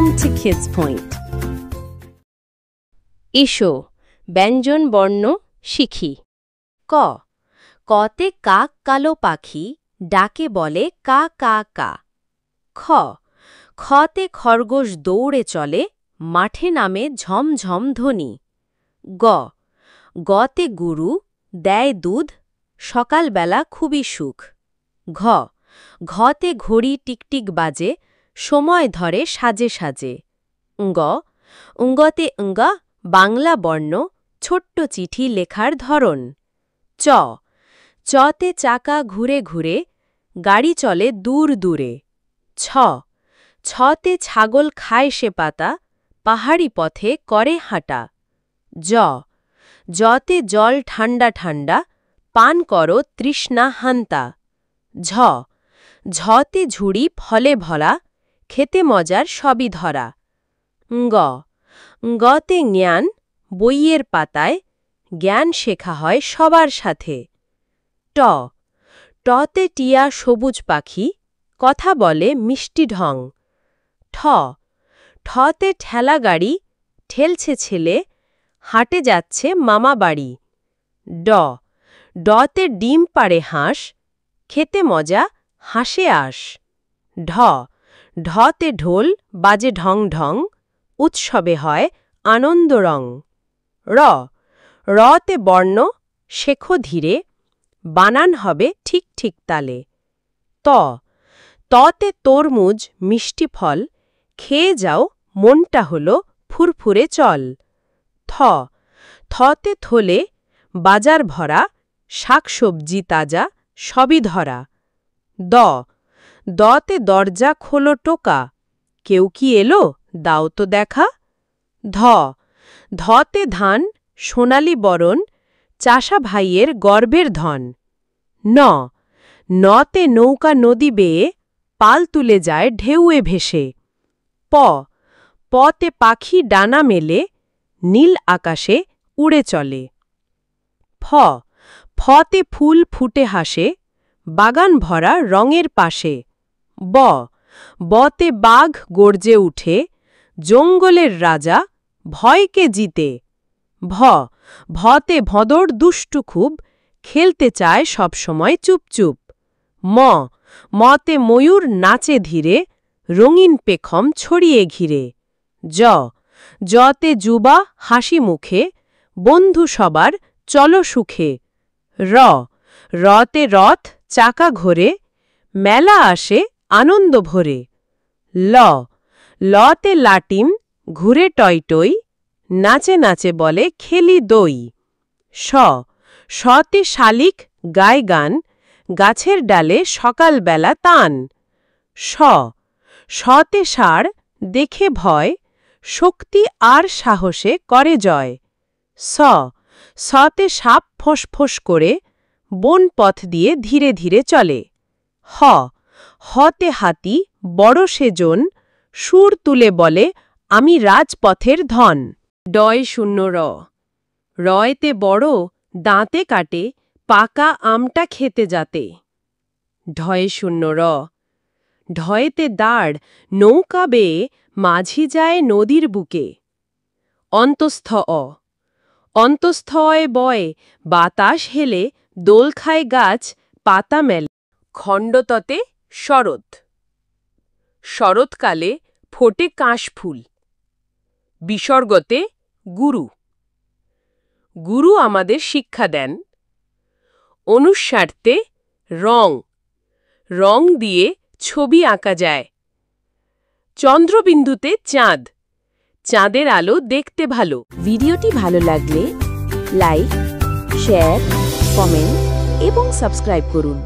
Welcome to Kids Point. এসো ব্যঞ্জন বর্ণ শিখি। ক কতে কাক কালো পাখি ডাকে বলে কা কা কা। খ খতে খরগোশ দৌড়ে চলে মাঠে নামে ঝমঝম ধ্বনি। গ গতে গুরু দেয় দুধ সকালবেলা খুবই সুখ। ঘ ঘতে ঘড়ি টিকটিক বাজে সময় ধরে সাজে সাজে। ঙ্গ ঙ্গতে ঙ্গা বাংলা বর্ণ ছোট্ট চিঠি লেখার ধরন। চ চতে চাকা ঘুরে ঘুরে গাড়ি চলে দূর দূরে। ছ ছতে ছাগল খায় সে পাতা পাহাড়ি পথে করে হাঁটা। জ জতে জল ঠান্ডা ঠান্ডা পান করো তৃষ্ণা হান্তা। ঝ ঝতে ঝুড়ি ফলে ভরা খেতে মজার সবই ধরা। ঙ্গ গতে জ্ঞান বইয়ের পাতায় জ্ঞান শেখা হয় সবার সাথে। ট টতে টিয়া সবুজ পাখি কথা বলে মিষ্টি ঢং। ঠ ঠতে ঠেলা গাড়ি ঠেলছে ছেলে হাটে যাচ্ছে মামা বাড়ি। ড ডতে ডিম পাড়ে হাঁস খেতে মজা হাসে আস। ঢ ঢতে ঢোল বাজে ঢং ঢং উৎসবে হয় আনন্দ রং। র রতে বর্ণ শেখো ধীরে বানান হবে ঠিক ঠিক তালে। ত ততে তরমুজ মিষ্টি ফল খেয়ে যাও মনটা হলো ফুরফুরে চল। থ থতে থলে বাজার ভরা শাকসবজি তাজা সবই ধরা। দ দতে দরজা খোলো টোকা কেউ কি এলো দাও তো দেখা। ধ ধতে ধান সোনালি বরণ চাষা ভাইয়ের গর্বের ধন। ন নতে নৌকা নদী বেয়ে পাল তুলে যায় ঢেউয়ে ভেসে। প পতে পাখি ডানা মেলে নীল আকাশে উড়ে চলে। ফ ফতে ফুল ফুটে হাসে বাগান ভরা রঙের পাশে। ব বতে বাঘ গর্জে উঠে জঙ্গলের রাজা ভয়কে জিতে। ভ ভতে ভদর দুষ্টু খুব খেলতে চায় সবসময় চুপচুপ। ম মতে ময়ূর নাচে ধীরে রঙিন পেখম ছড়িয়ে ঘিরে। জ জতে যুবা হাসি মুখে বন্ধু সবার চলো সুখে। র রতে রথ চাকা ঘোরে মেলা আসে আনন্দ ভরে। ল লতে লাটিম ঘুরে টয় টই নাচে নাচে বলে খেলি দই। স সতে শালিক গায় গান গাছের ডালে সকালবেলা তান। স সতে ষাঁড় দেখে ভয় শক্তি আর সাহসে করে জয়। স সতে সাপ ফোঁস করে বন পথ দিয়ে ধীরে ধীরে চলে। হ হতে হাতি বড় সেজন সুর তুলে বলে আমি রাজপথের ধন। ডয় শূন্য র রয়তে বড় দাঁতে কাটে পাকা আমটা খেতে যাতে। ঢয়ে শূন্য র ঢয়েতে দাঁড় নৌকা বেয়ে মাঝি যায় নদীর বুকে। অন্তস্থ অ অন্তস্থয় বয় বাতাস হেলে দোল খায় গাছ পাতা মেলে। খণ্ডততে শরৎ শরৎকালে ফোটে কাশফুল। বিসর্গতে গুরু গুরু আমাদের শিক্ষা দেন। অনুস্বার্থে রং রং দিয়ে ছবি আঁকা যায়। চন্দ্রবিন্দুতে চাঁদ চাঁদের আলো দেখতে ভালো। ভিডিওটি ভালো লাগলে লাইক শেয়ার কমেন্ট এবং সাবস্ক্রাইব করুন।